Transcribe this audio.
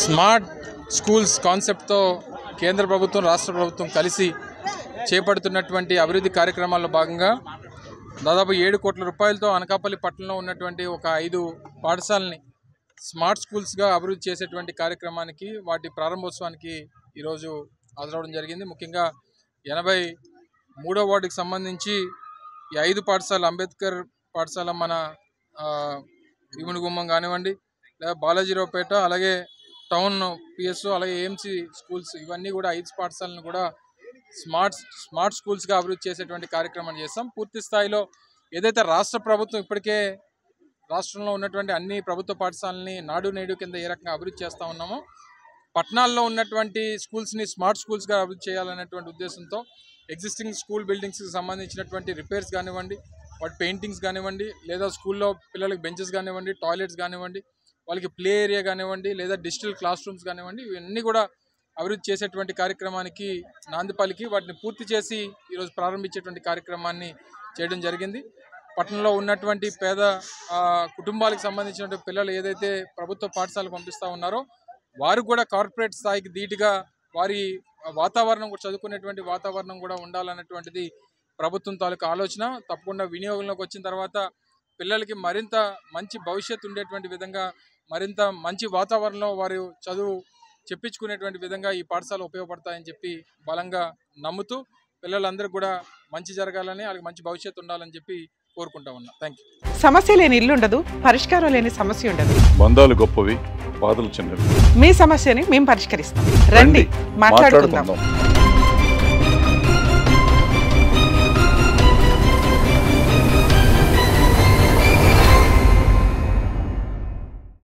Smart schools కాన్సెప్ట్తో కేంద్ర ప్రభుత్వం రాష్ట్ర ప్రభుత్వం కలిసి చేపడుతున్నటువంటి అభివృద్ధి కార్యక్రమాల్లో భాగంగా దాదాపు 7 కోట్ల రూపాయలతో అనకాపల్లి పట్టణంలో ఉన్నటువంటి ఒక 5 పాఠశాలని స్మార్ట్ స్కూల్స్గా అభివృద్ధి చేసేటువంటి కార్యక్రమానికి వాటి ప్రారంభోత్సవానికి ఈరోజు హాజరవడం జరిగింది. ముఖ్యంగా 83వ వార్డుకి సంబంధించి ఈ 5 పాఠశాల అంబేద్కర్ పాఠశాల మన భీమునిగుమ్మం కానివ్వండి, లేదా బాలాజీరావుపేట, అలాగే టౌన్ పిఎస్, అలాగే ఏఎంసీ స్కూల్స్, ఇవన్నీ కూడా 5 పాఠశాలను కూడా స్మార్ట్ స్కూల్స్గా అభివృద్ధి చేసేటువంటి కార్యక్రమాన్ని చేస్తాం. పూర్తి స్థాయిలో ఏదైతే రాష్ట్ర ప్రభుత్వం ఇప్పటికే రాష్ట్రంలో ఉన్నటువంటి అన్ని ప్రభుత్వ పాఠశాలని నాడు నేడు కింద ఏ రకంగా అభివృద్ధి చేస్తూ ఉన్నామో, పట్టణాల్లో ఉన్నటువంటి స్కూల్స్ని స్మార్ట్ స్కూల్స్గా అభివృద్ధి చేయాలనేటువంటి ఉద్దేశంతో ఎగ్జిస్టింగ్ స్కూల్ బిల్డింగ్స్కి సంబంధించినటువంటి రిపేర్స్ కానివ్వండి, వాటి పెయింటింగ్స్ కానివ్వండి, లేదా స్కూల్లో పిల్లలకి బెంచెస్ కానివ్వండి, టాయిలెట్స్ కానివ్వండి, వాళ్ళకి ప్లే ఏరియా కానివ్వండి, లేదా డిజిటల్ క్లాస్ రూమ్స్ కానివ్వండి, ఇవన్నీ కూడా అభివృద్ధి చేసేటువంటి కార్యక్రమానికి నాంది పలికి వాటిని పూర్తి చేసి ఈరోజు ప్రారంభించేటువంటి కార్యక్రమాన్ని చేయడం జరిగింది. పట్టణంలో ఉన్నటువంటి పేద కుటుంబాలకు సంబంధించినటువంటి పిల్లలు ఏదైతే ప్రభుత్వ పాఠశాలకు పంపిస్తూ ఉన్నారో వారు కూడా కార్పొరేట్ స్థాయికి ధీటుగా వారి వాతావరణం కూడా చదువుకునేటువంటి వాతావరణం కూడా ఉండాలన్నటువంటిది ప్రభుత్వం తాలూకు ఆలోచన. తప్పకుండా వినియోగంలోకి వచ్చిన తర్వాత పిల్లలకి మరింత మంచి భవిష్యత్తు ఉండేటువంటి విధంగా, మరింత మంచి వాతావరణంలో వారు చదువు చెప్పించుకునేటువంటి విధంగా ఈ పాఠశాల ఉపయోగపడతాయని చెప్పి బలంగా నమ్ముతూ పిల్లలందరూ కూడా మంచి జరగాలని, వాళ్ళకి మంచి భవిష్యత్తు ఉండాలని చెప్పి కోరుకుంటా ఉన్నా. Thank you. సమస్య లేని ఇల్లు ఉండదు, పరిష్కారం లేని సమస్య ఉండదు. బంధాలు గొప్పవి, బాధలు చిన్నవి. మీ సమస్యని మేము పరిష్కరిస్తాం. రండి, మాట్లాడుకుందాం.